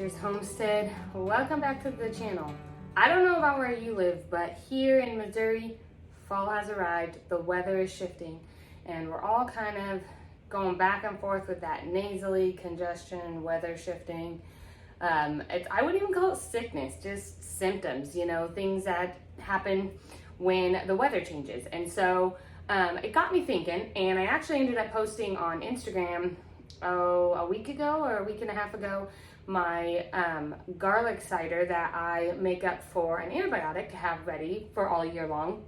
Nature's Homestead. Welcome back to the channel. I don't know about where you live, but here in Missouri, fall has arrived, the weather is shifting, and we're all kind of going back and forth with that nasally congestion, weather shifting. I wouldn't even call it sickness, just symptoms, things that happen when the weather changes. And so it got me thinking, and I actually ended up posting on Instagram a week ago or a week and a half ago my garlic cider that I make up for an antibiotic to have ready for all year long.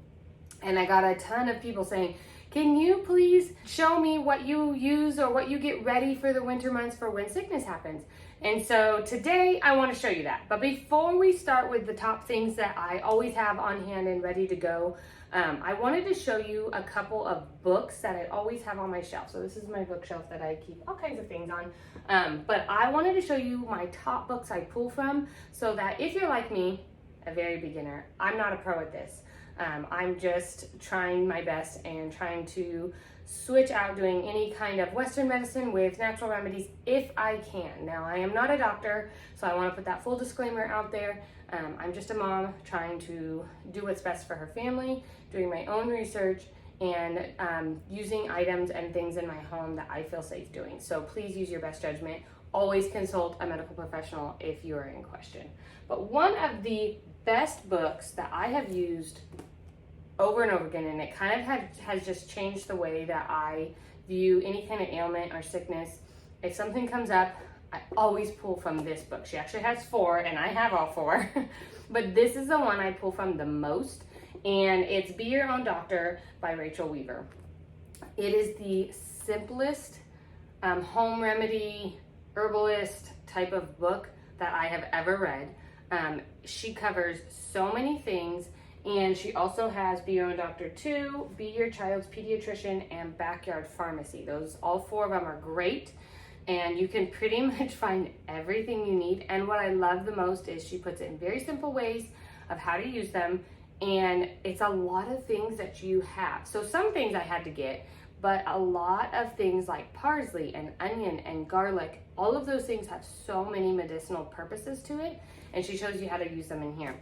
And I got a ton of people saying, can you please show me what you use or what you get ready for the winter months for when sickness happens? And so today I want to show you that. But before we start with the top things that I always have on hand and ready to go, I wanted to show you a couple of books that I always have on my shelf. So this is my bookshelf that I keep all kinds of things on. But I wanted to show you my top books I pull from so that if you're like me, a very beginner, I'm not a pro at this. I'm just trying my best and trying to switch out doing any kind of Western medicine with natural remedies if I can. Now, I am not a doctor, so I want to put that full disclaimer out there. I'm just a mom trying to do what's best for her family, doing my own research, and using items and things in my home that I feel safe doing. So please use your best judgment. Always consult a medical professional if you are in question. But one of the best books that I have used over and over again, and it kind of has just changed the way that I view any kind of ailment or sickness. If something comes up, I always pull from this book. She actually has 4, and I have all 4, but this is the one I pull from the most, and it's Be Your Own Doctor by Rachel Weaver. It is the simplest home remedy, herbalist type of book that I have ever read. She covers so many things, and she also has Be Your Own Doctor 2, Be Your Child's Pediatrician, and Backyard Pharmacy. All 4 of them are great, and you can pretty much find everything you need. And what I love the most is she puts it in very simple ways of how to use them, and it's a lot of things that you have. So some things I had to get, but a lot of things like parsley and onion and garlic, all of those things have so many medicinal purposes to it, and she shows you how to use them in here.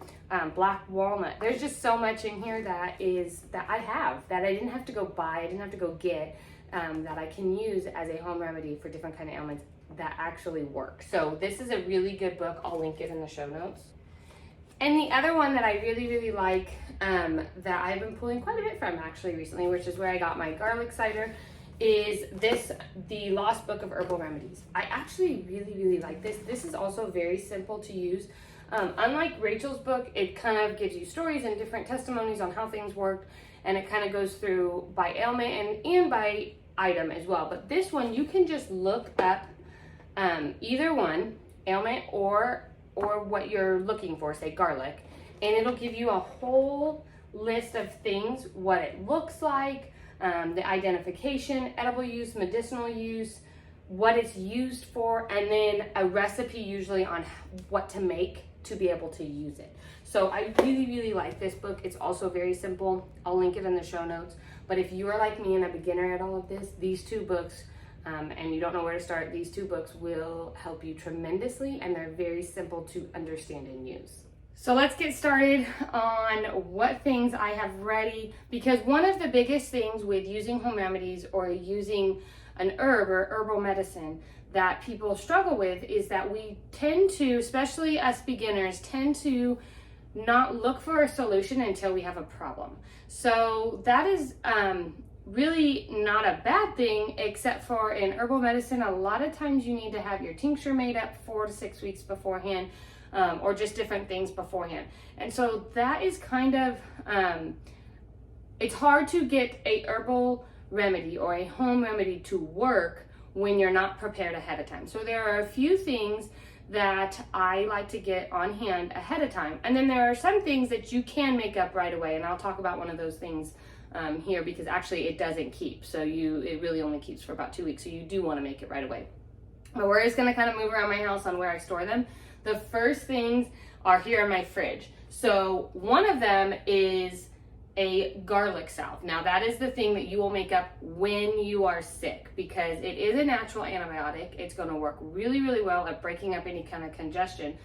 Black walnut, there's just so much in here that I have, that I didn't have to go buy, I didn't have to go get, that I can use as a home remedy for different kind of ailments that actually work. So this is a really good book. I'll link it in the show notes. And the other one that I really, really like, that I've been pulling quite a bit from actually recently, which is where I got my garlic cider, is The Lost Book of Herbal Remedies. I actually really, really like this. This is also very simple to use. Unlike Rachel's book, it kind of gives you stories and different testimonies on how things worked, and it kind of goes through by ailment and by item as well. But this one, you can just look up either one, ailment or what you're looking for, say garlic, and it'll give you a whole list of things, what it looks like, the identification, edible use, medicinal use, what it's used for, and then a recipe usually on what to make to be able to use it. So I really, really like this book. It's also very simple. I'll link it in the show notes. But if you are like me and a beginner at all of this, these 2 books, and you don't know where to start, these 2 books will help you tremendously, and they're very simple to understand and use. So let's get started on what things I have ready, because one of the biggest things with using home remedies or using an herb or herbal medicine that people struggle with is that we tend to, especially us beginners, tend to not look for a solution until we have a problem. So that is really not a bad thing, except for in herbal medicine, a lot of times you need to have your tincture made up 4 to 6 weeks beforehand, or just different things beforehand. And so that is kind of, it's hard to get a herbal remedy or a home remedy to work when you're not prepared ahead of time. So there are a few things that I like to get on hand ahead of time. And then there are some things that you can make up right away. And I'll talk about one of those things here, because actually it doesn't keep. So it really only keeps for about 2 weeks. So you do want to make it right away. But we're just going to kind of move around my house on where I store them. The first things are here in my fridge. So one of them is a garlic salve. Now that is the thing that you will make up when you are sick, because it is a natural antibiotic. It's going to work really, really well at breaking up any kind of congestion.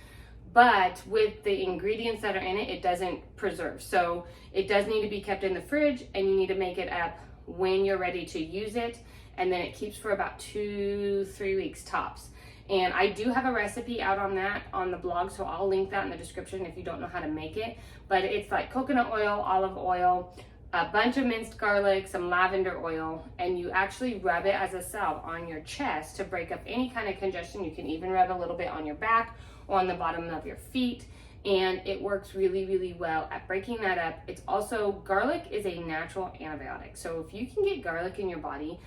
But with the ingredients that are in it, it doesn't preserve. So it does need to be kept in the fridge, and you need to make it up when you're ready to use it. And then it keeps for about 2-3 weeks tops. And I do have a recipe out on that on the blog, so I'll link that in the description if you don't know how to make it. But it's like coconut oil, olive oil, a bunch of minced garlic, some lavender oil, and you actually rub it as a salve on your chest to break up any kind of congestion. You can even rub a little bit on your back or on the bottom of your feet, and it works really, really well at breaking that up. It's also, garlic is a natural antibiotic, so if you can get garlic in your body,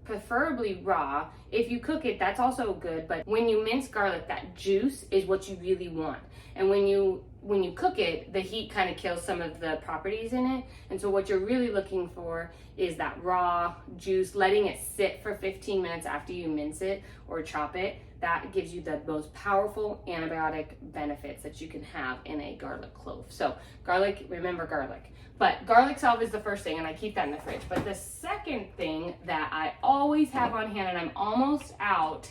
preferably raw. If you cook it, that's also good, but when you mince garlic, that juice is what you really want. And when you cook it, the heat kind of kills some of the properties in it. And so what you're really looking for is that raw juice, letting it sit for 15 minutes after you mince it or chop it. That gives you the most powerful antibiotic benefits that you can have in a garlic clove. So garlic, remember garlic. But garlic salve is the first thing, and I keep that in the fridge. But the second thing that I always have on hand, and I'm almost out,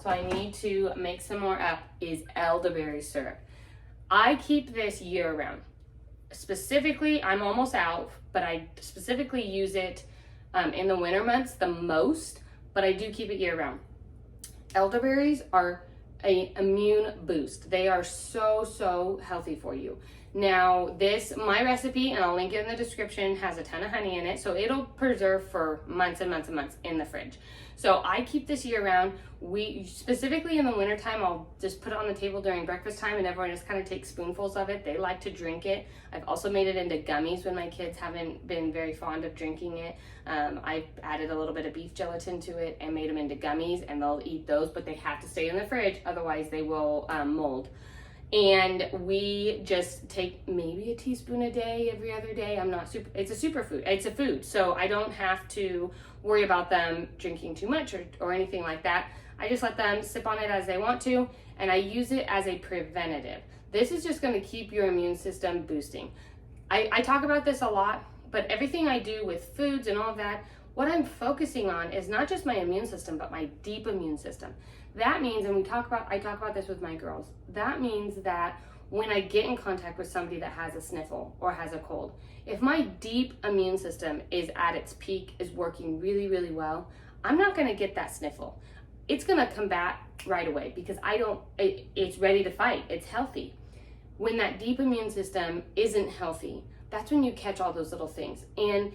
so I need to make some more up, is elderberry syrup. I keep this year round. Specifically, I'm almost out, but I specifically use it in the winter months the most, but I do keep it year round. Elderberries are an immune boost. They are so, so healthy for you. Now this, my recipe, and I'll link it in the description, has a ton of honey in it, so it'll preserve for months and months and months in the fridge. So I keep this year round. We, specifically in the wintertime, I'll just put it on the table during breakfast time, and everyone just kind of takes spoonfuls of it. They like to drink it. I've also made it into gummies when my kids haven't been very fond of drinking it. I added a little bit of beef gelatin to it and made them into gummies, and they'll eat those, but they have to stay in the fridge, otherwise they will mold. And we just take maybe a teaspoon a day, every other day. It's a superfood. It's a food. So I don't have to worry about them drinking too much or anything like that. I just let them sip on it as they want to, and I use it as a preventative. This is just going to keep your immune system boosting. I talk about this a lot, but everything I do with foods and all of that, what I'm focusing on is not just my immune system, but my deep immune system. That means, and I talk about this with my girls, that means that when I get in contact with somebody that has a sniffle or has a cold, if my deep immune system is at its peak, is working really, really well, I'm not gonna get that sniffle. It's gonna come back right away because it's ready to fight, it's healthy. When that deep immune system isn't healthy, that's when you catch all those little things. And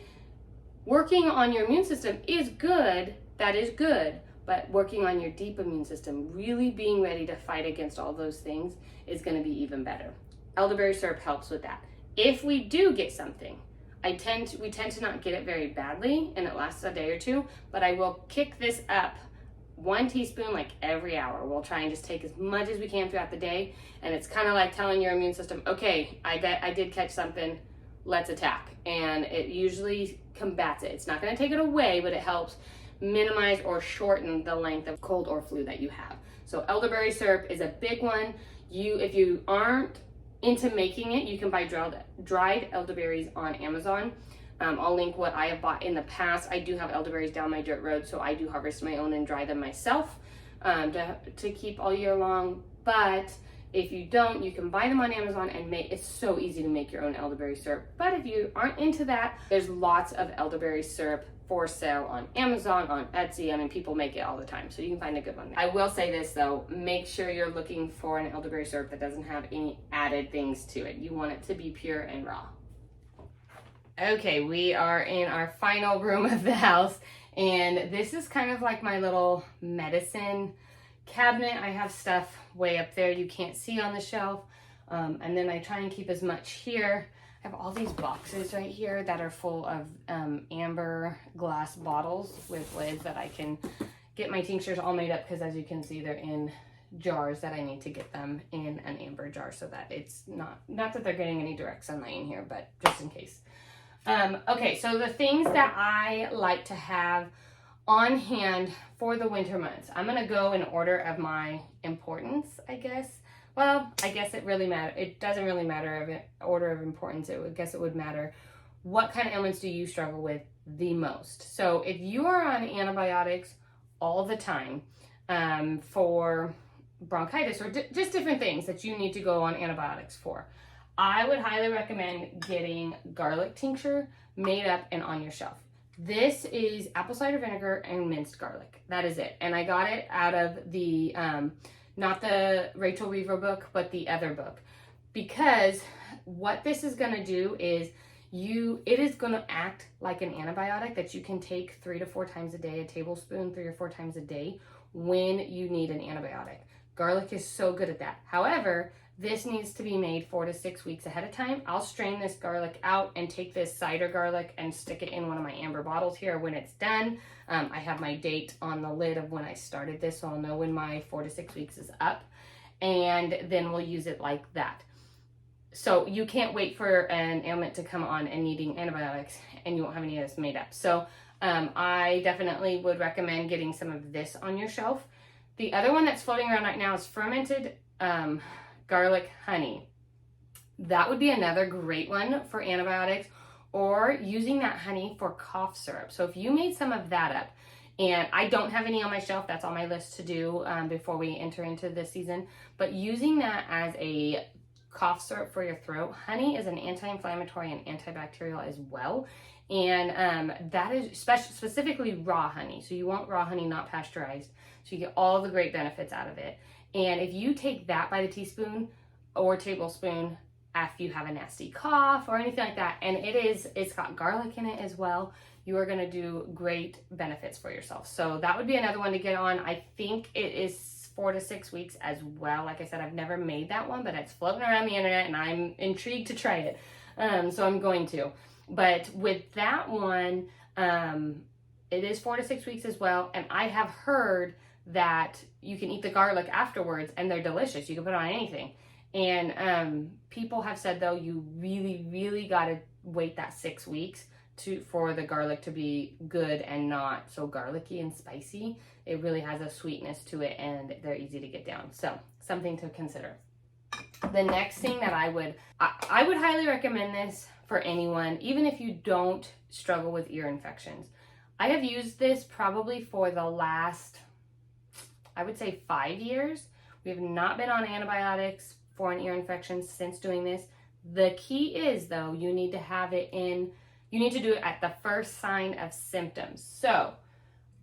working on your immune system is good, that is good, but working on your deep immune system, really being ready to fight against all those things, is gonna be even better. Elderberry syrup helps with that. If we do get something, we tend to not get it very badly, and it lasts a day or two, but I will kick this up 1 teaspoon like every hour. We'll try and just take as much as we can throughout the day, and it's kind of like telling your immune system, okay, I did catch something, let's attack. And it usually combats it. It's not gonna take it away, but it helps minimize or shorten the length of cold or flu that you have. So elderberry syrup is a big one. If you aren't into making it, you can buy dried elderberries on Amazon. I'll link what I have bought in the past. I do have elderberries down my dirt road, so I do harvest my own and dry them myself to keep all year long. But if you don't, you can buy them on Amazon and it's so easy to make your own elderberry syrup. But if you aren't into that, there's lots of elderberry syrup for sale on Amazon, on Etsy. I mean, people make it all the time, so you can find a good one there. I will say this though, make sure you're looking for an elderberry syrup that doesn't have any added things to it. You want it to be pure and raw. Okay, we are in our final room of the house, and this is kind of like my little medicine cabinet. I have stuff way up there you can't see on the shelf, and then I try and keep as much here. I have all these boxes right here that are full of amber glass bottles with lids that I can get my tinctures all made up, because as you can see, they're in jars that I need to get them in an amber jar so that it's not that they're getting any direct sunlight in here, but just in case. Okay, so the things that I like to have on hand for the winter months, I'm gonna go in order of my importance, I guess. Well, I guess it doesn't really matter of order of importance. I guess it would matter what kind of ailments do you struggle with the most? So if you are on antibiotics all the time for bronchitis or just different things that you need to go on antibiotics for, I would highly recommend getting garlic tincture made up and on your shelf. This is apple cider vinegar and minced garlic. That is it. And I got it out of the, not the Rachel Reaver book, but the other book. Because what this is going to do is it is going to act like an antibiotic that you can take 3 to 4 times a day, a tablespoon 3 or 4 times a day when you need an antibiotic. Garlic is so good at that. However, this needs to be made 4 to 6 weeks ahead of time. I'll strain this garlic out and take this cider garlic and stick it in one of my amber bottles here when it's done. I have my date on the lid of when I started this, so I'll know when my 4 to 6 weeks is up. And then we'll use it like that. So you can't wait for an ailment to come on and needing antibiotics and you won't have any of this made up. So I definitely would recommend getting some of this on your shelf. The other one that's floating around right now is fermented garlic honey. That would be another great one for antibiotics, or using that honey for cough syrup. So if you made some of that up, and I don't have any on my shelf, that's on my list to do before we enter into this season, but using that as a cough syrup for your throat. Honey is an anti-inflammatory and antibacterial as well, and that is specifically raw honey. So you want raw honey, not pasteurized, so you get all the great benefits out of it. And if you take that by the teaspoon or tablespoon after you have a nasty cough or anything like that, and it's got garlic in it as well, you are going to do great benefits for yourself. So that would be another one to get on. I think it is 4 to 6 weeks as well. Like I said, I've never made that one, but it's floating around the internet and I'm intrigued to try it. So I'm going to. But with that one, it is 4 to 6 weeks as well. And I have heard that you can eat the garlic afterwards and they're delicious. You can put it on anything. And people have said, though, you really got to wait that 6 weeks for the garlic to be good and not so garlicky and spicy. It really has a sweetness to it and they're easy to get down. So something to consider. The next thing that I would highly recommend this for anyone, even if you don't struggle with ear infections. I have used this probably for the last, I would say 5 years. We have not been on antibiotics for an ear infection since doing this. The key is, though, you need to have it in, you need to do it at the first sign of symptoms. So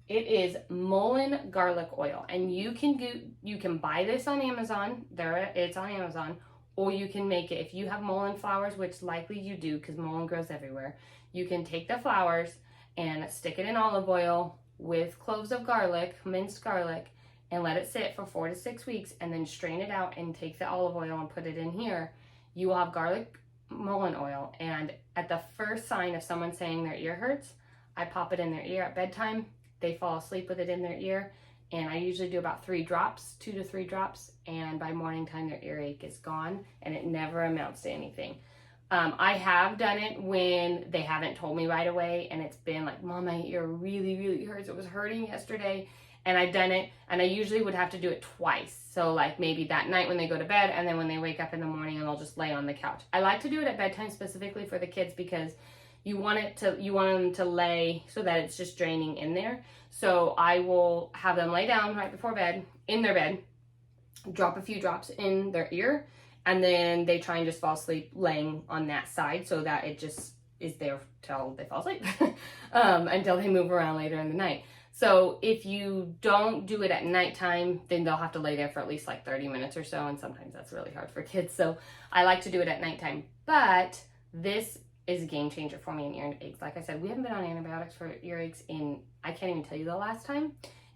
it is mullein garlic oil, and you can buy this on Amazon. It's on Amazon, or you can make it. If you have mullein flowers, which likely you do because mullein grows everywhere, you can take the flowers and stick it in olive oil with cloves of garlic, minced garlic, and let it sit for 4 to 6 weeks, and then strain it out and take the olive oil and put it in here. You will have garlic mullein oil, and at the first sign of someone saying their ear hurts, I pop it in their ear at bedtime. They fall asleep with it in their ear, and I usually do about 3 drops, 2 to 3 drops, and by morning time their earache is gone, and it never amounts to anything. I have done it when they haven't told me right away, and it's been like, Mom, my ear really hurts. It was hurting yesterday. And I've done it, and I usually would have to do it twice. So like maybe that night when they go to bed, and then when they wake up in the morning, and I'll just lay on the couch. I like to do it at bedtime specifically for the kids because you want them to lay so that it's just draining in there. So I will have them lay down right before bed, in their bed, drop a few drops in their ear, and then they try and just fall asleep laying on that side so that it just is there till they fall asleep, until they move around later in the night. So if you don't do it at nighttime, then they'll have to lay there for at least like 30 minutes or so, and sometimes that's really hard for kids. So I like to do it at nighttime. But this is a game changer for me in earaches. Like I said, we haven't been on antibiotics for earaches in, I can't even tell you the last time.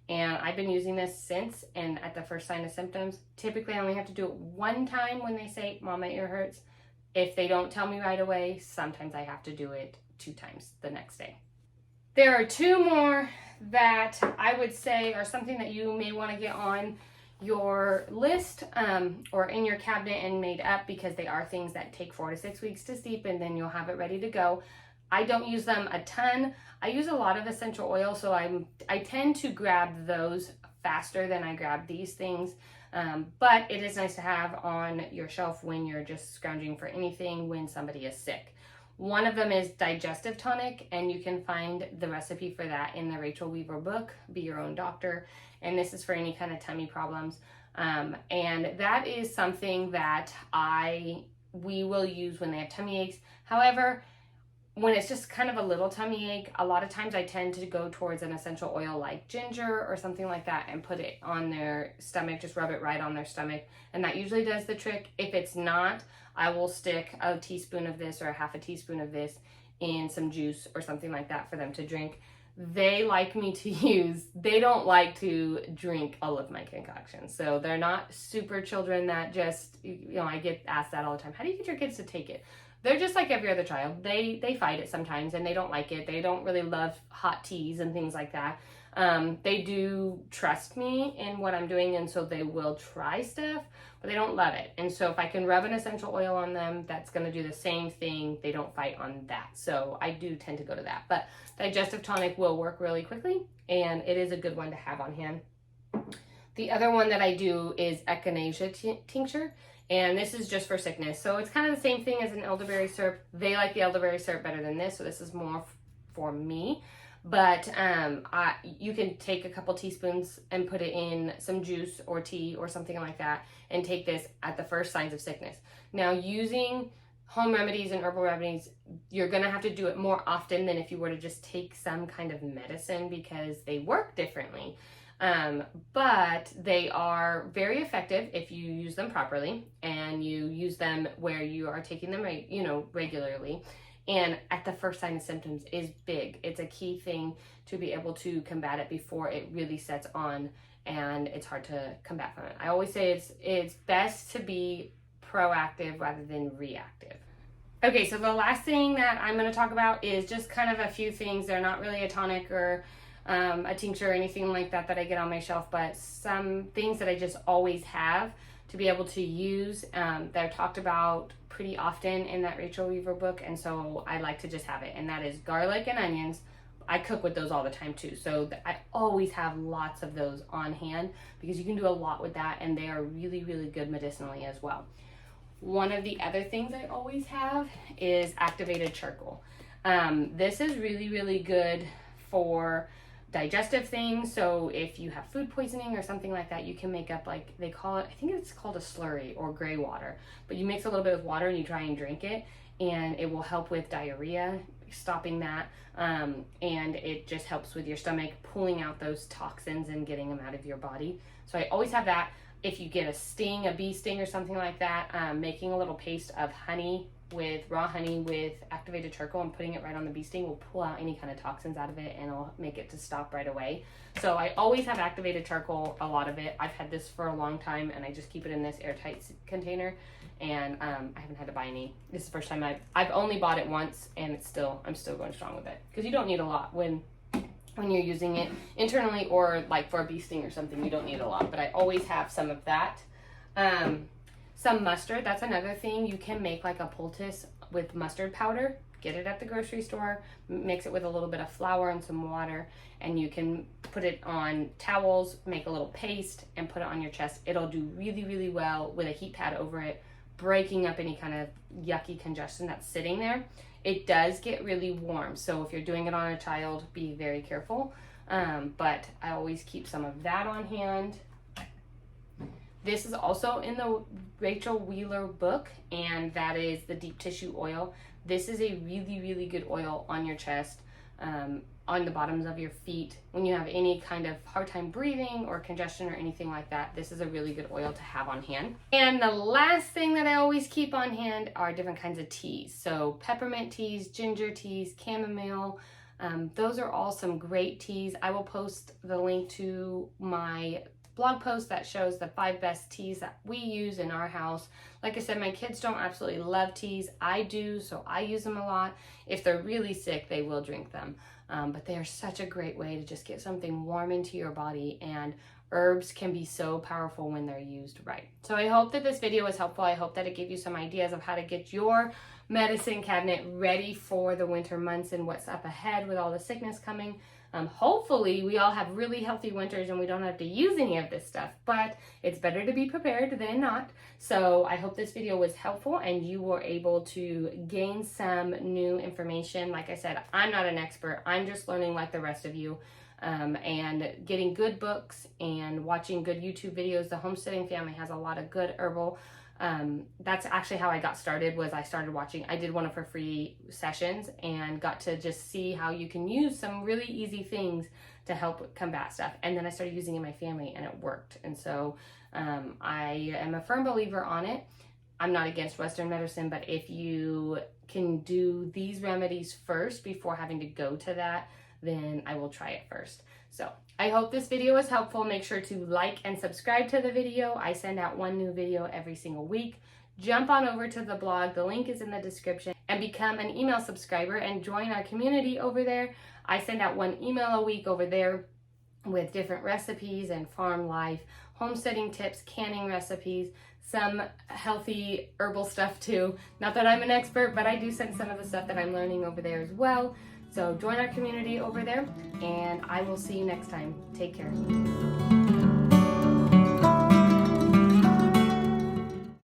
And I've been using this since, and at the first sign of symptoms. Typically I only have to do it one time when they say, Mom, my ear hurts. If they don't tell me right away, sometimes I have to do it 2 times the next day. There are 2 more that I would say are something that you may want to get on your list or in your cabinet and made up, because they are things that take 4 to 6 weeks to steep, and then you'll have it ready to go. I don't use them a ton. I use a lot of essential oil, so I tend to grab those faster than I grab these things. But it is nice to have on your shelf when you're just scrounging for anything when somebody is sick. One of them is digestive tonic, and you can find the recipe for that in the Rachel Weaver book, Be Your Own Doctor. And this is for any kind of tummy problems. And that is something that we will use when they have tummy aches. However, when it's just kind of a little tummy ache, a lot of times I tend to go towards an essential oil like ginger or something like that and put it on their stomach, just rub it right on their stomach. And that usually does the trick. If it's not, I will stick a teaspoon of this or a half a teaspoon of this in some juice or something like that for them to drink. They like me to use, they don't like to drink all of my concoctions. So they're not super children that just, I get asked that all the time. How do you get your kids to take it? They're just like every other child. They fight it sometimes and they don't like it. They don't really love hot teas and things like that. They do trust me in what I'm doing, and so they will try stuff, but they don't love it. And so if I can rub an essential oil on them, that's going to do the same thing. They don't fight on that. So I do tend to go to that. But digestive tonic will work really quickly, and it is a good one to have on hand. The other one that I do is echinacea tincture. And this is just for sickness. So it's kind of the same thing as an elderberry syrup. They like the elderberry syrup better than this, so this is more for me. But you can take a couple teaspoons and put it in some juice or tea or something like that and take this at the first signs of sickness. Now, using home remedies and herbal remedies, you're going to have to do it more often than if you were to just take some kind of medicine because they work differently. But they are very effective if you use them properly and you use them where you are taking them, regularly. And at the first sign of symptoms is big. It's a key thing to be able to combat it before it really sets on and it's hard to come back from it. I always say it's best to be proactive rather than reactive. Okay, so the last thing that I'm going to talk about is just kind of a few things. They're not really a tonic or a tincture or anything like that I get on my shelf, but some things that I just always have to be able to use that are talked about pretty often in that Rachel Weaver book, and so I like to just have it, and that is garlic and onions. I cook with those all the time too, so I always have lots of those on hand because you can do a lot with that, and they are really, really good medicinally as well. One of the other things I always have is activated charcoal. This is really, really good for digestive things. So if you have food poisoning or something like that, you can make up, like they call it, I think it's called a slurry or gray water, but you mix a little bit with water and you try and drink it, and it will help with diarrhea, stopping that, and it just helps with your stomach pulling out those toxins and getting them out of your body. So I always have that. If you get a bee sting or something like that, making a little paste of raw honey with activated charcoal and putting it right on the bee sting will pull out any kind of toxins out of it, and it'll make it to stop right away. So I always have activated charcoal, a lot of it. I've had this for a long time, and I just keep it in this airtight container, and I haven't had to buy any. This is the first time I've only bought it once, and I'm still going strong with it because you don't need a lot when you're using it internally, or like for a bee sting or something. You don't need a lot, but I always have some of that. Some mustard, that's another thing. You can make like a poultice with mustard powder. Get it at the grocery store, mix it with a little bit of flour and some water, and you can put it on towels, make a little paste, and put it on your chest. It'll do really, really well with a heat pad over it, breaking up any kind of yucky congestion that's sitting there. It does get really warm, so if you're doing it on a child, be very careful. But I always keep some of that on hand. This is also in the Rachel Weaver book, and that is the deep tissue oil. This is a really, really good oil on your chest, on the bottoms of your feet. When you have any kind of hard time breathing or congestion or anything like that, this is a really good oil to have on hand. And the last thing that I always keep on hand are different kinds of teas. So peppermint teas, ginger teas, chamomile. Those are all some great teas. I will post the link to my blog post that shows the 5 best teas that we use in our house. Like I said, my kids don't absolutely love teas. I do, so I use them a lot. If they're really sick, they will drink them. But they are such a great way to just get something warm into your body, and herbs can be so powerful when they're used right. So I hope that this video was helpful. I hope that it gave you some ideas of how to get your medicine cabinet ready for the winter months and what's up ahead with all the sickness coming. Hopefully we all have really healthy winters and we don't have to use any of this stuff, but it's better to be prepared than not. So I hope this video was helpful and you were able to gain some new information. Like I said, I'm not an expert. I'm just learning like the rest of you, and getting good books and watching good YouTube videos. The Homesteading Family has a lot of good herbal. That's actually how I got started. Was I started watching, I did one of her free sessions and got to just see how you can use some really easy things to help combat stuff. And then I started using it in my family and it worked. And so I am a firm believer on it. I'm not against Western medicine, but if you can do these remedies first before having to go to that, then I will try it first. So I hope this video was helpful. Make sure to like and subscribe to the video. I send out one new video every single week. Jump on over to the blog. The link is in the description, and become an email subscriber and join our community over there. I send out one email a week over there with different recipes and farm life, homesteading tips, canning recipes, some healthy herbal stuff too. Not that I'm an expert, but I do send some of the stuff that I'm learning over there as well. So join our community over there, and I will see you next time. Take care.